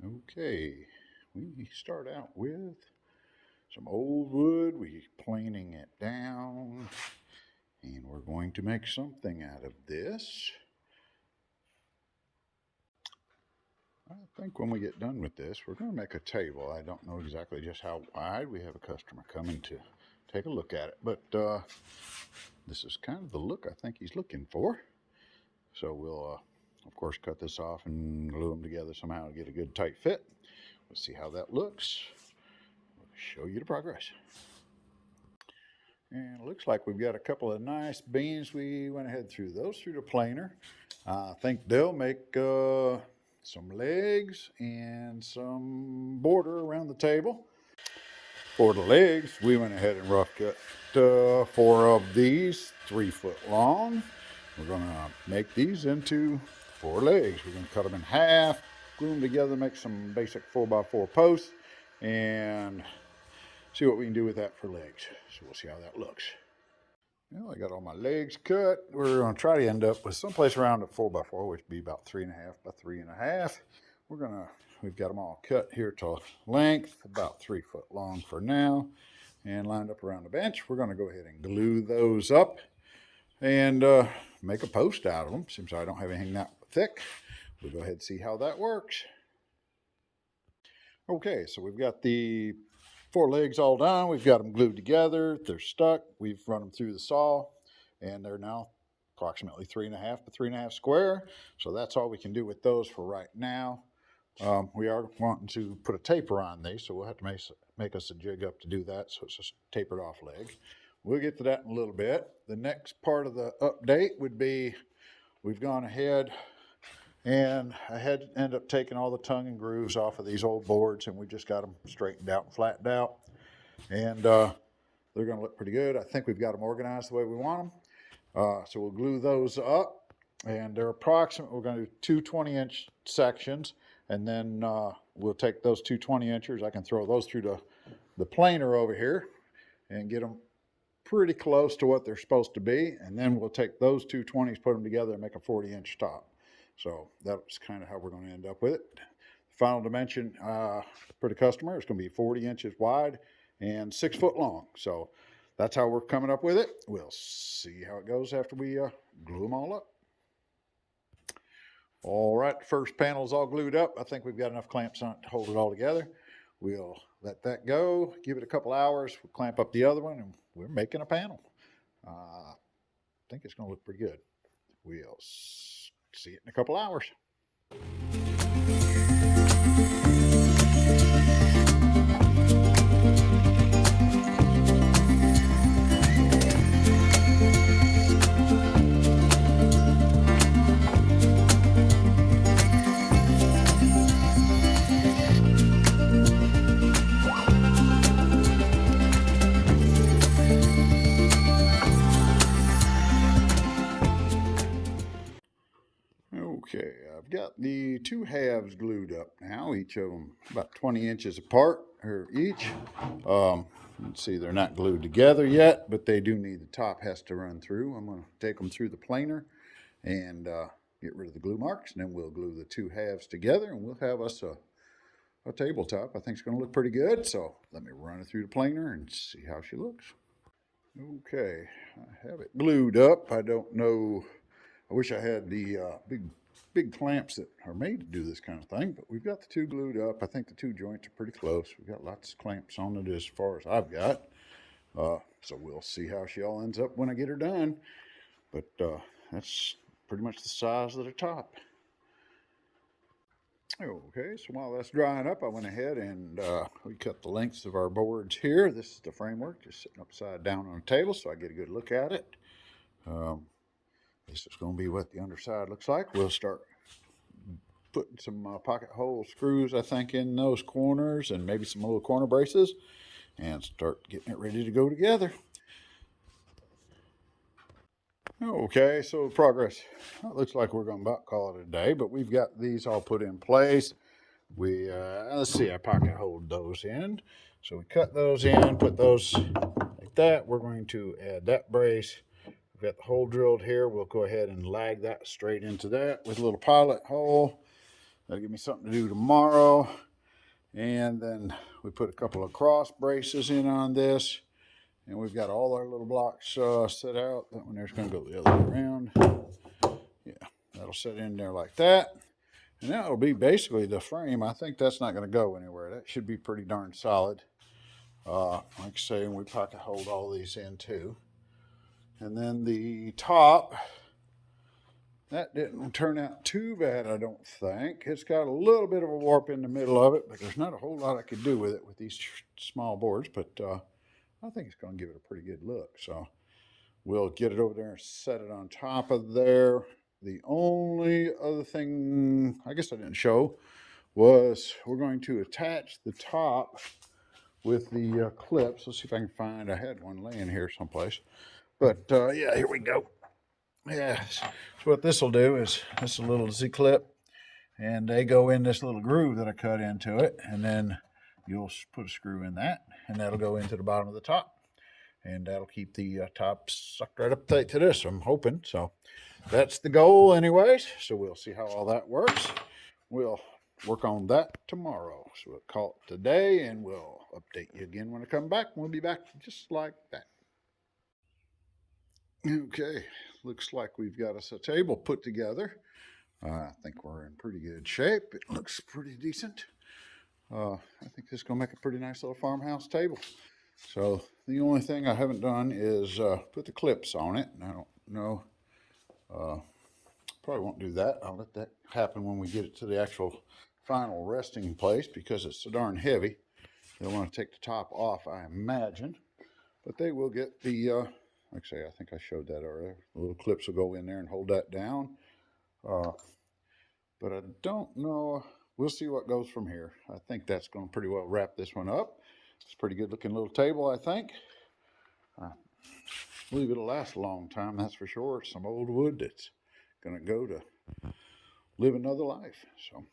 Okay, we start out with some old wood. We're planing it down, and we're going to make something out of this. I think when we get done with this, we're going to make a table. I don't know exactly just how wide. We have a customer coming to take a look at it, but this is kind of the look I think he's looking for. So we'll, of course, cut this off and glue them together somehow to get a good tight fit. Let's see how that looks. We'll show you the progress. And it looks like we've got a couple of nice beams. We went ahead through those through the planer. I think they'll make some legs and some border around the table. For the legs, we went ahead and rough cut 4 of these 3 foot long. We're going to make these into 4 legs. We're going to cut them in half, glue them together, make some basic 4x4 posts, and see what we can do with that for legs. So we'll see how that looks. Well, I got all my legs cut. We're going to try to end up with someplace around a 4x4, which would be about 3.5 by 3.5. We've got them all cut here to length, about 3 foot long for now, and lined up around the bench. We're going to go ahead and glue those up and make a post out of them. Since I don't have anything that thick, we'll go ahead and see how that works. Okay, so we've got the 4 legs all done. We've got them glued together. They're stuck. We've run them through the saw, and they're now approximately 3.5 by 3.5 square. So that's all we can do with those for right now. We are wanting to put a taper on these, so we'll have to make us a jig up to do that, so it's just a tapered off leg. We'll get to that in a little bit. The next part of the update would be we've gone ahead and I had to end up taking all the tongue and grooves off of these old boards, and we just got them straightened out and flattened out. And they're going to look pretty good. I think we've got them organized the way we want them. So we'll glue those up, and they're approximate. We're going to do 2 20-inch sections, and then we'll take those 2 20-inchers. I can throw those through the planer over here and get them pretty close to what they're supposed to be, and then we'll take those 2 20s, put them together, and make a 40-inch top. So that's kind of how we're going to end up with it. The final dimension for the customer is going to be 40 inches wide and 6 foot long. So that's how we're coming up with it. We'll see how it goes after we glue them all up. All right, the first panel is all glued up. I think we've got enough clamps on it to hold it all together. We'll let that go, give it a couple hours. We'll clamp up the other one, and we're making a panel. I think it's going to look pretty good. We'll see it in a couple hours. Okay, I've got the 2 halves glued up now, each of them about 20 inches apart, or each. Let's see, they're not glued together yet, but they do need, the top has to run through. I'm going to take them through the planer and get rid of the glue marks, and then we'll glue the 2 halves together, and we'll have us a tabletop. I think it's going to look pretty good, so let me run it through the planer and see how she looks. Okay, I have it glued up. I don't know, I wish I had the big clamps that are made to do this kind of thing, but we've got the 2 glued up. I think the 2 joints are pretty close. We've got lots of clamps on it as far as I've got. So we'll see how she all ends up when I get her done. But that's pretty much the size of the top. Okay, so while that's drying up, I went ahead and we cut the lengths of our boards here. This is the framework, just sitting upside down on a table so I get a good look at it. This is going to be what the underside looks like. We'll start putting some pocket hole screws, I think, in those corners, and maybe some little corner braces, and start getting it ready to go together. Okay, so progress. Well, it looks like we're going to about call it a day, but we've got these all put in place. Let's see, I pocket holed those in. So we cut those in, put those like that. We're going to add that brace. We've got the hole drilled here. We'll go ahead and lag that straight into that with a little pilot hole. That'll give me something to do tomorrow. And then we put a couple of cross braces in on this. And we've got all our little blocks set out. That one there's going to go the other way around. Yeah, that'll set in there like that. And that'll be basically the frame. I think that's not going to go anywhere. That should be pretty darn solid. Like I say, we probably hold all these in too. And then the top, that didn't turn out too bad, I don't think. It's got a little bit of a warp in the middle of it, but there's not a whole lot I could do with it with these small boards. But I think it's going to give it a pretty good look. So we'll get it over there and set it on top of there. The only other thing I guess I didn't show was we're going to attach the top with the clips. Let's see if I can find, I had one laying here someplace. But yeah, here we go. Yeah, so what this will do is this is a little Z-clip, and they go in this little groove that I cut into it, and then you'll put a screw in that, and that'll go into the bottom of the top, and that'll keep the top sucked right up tight to this, I'm hoping. So that's the goal anyways. So we'll see how all that works. We'll work on that tomorrow. So we'll call it today, and we'll update you again when I come back. We'll be back just like that. Okay, looks like we've got us a table put together. I think we're in pretty good shape. It looks pretty decent. I think this is going to make a pretty nice little farmhouse table. So the only thing I haven't done is put the clips on it. And I don't know, probably won't do that. I'll let that happen when we get it to the actual final resting place because it's so darn heavy. They'll want to take the top off, I imagine. But they will get the... like I say, I think I showed that already. The little clips will go in there and hold that down. But I don't know. We'll see what goes from here. I think that's going to pretty well wrap this one up. It's a pretty good looking little table, I think. I believe it'll last a long time, that's for sure. It's some old wood that's going to go to live another life. So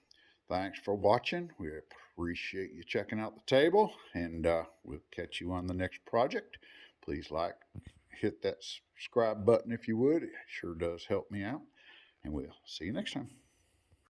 thanks for watching. We appreciate you checking out the table, and we'll catch you on the next project. Please hit that subscribe button if you would. It sure does help me out. And we'll see you next time.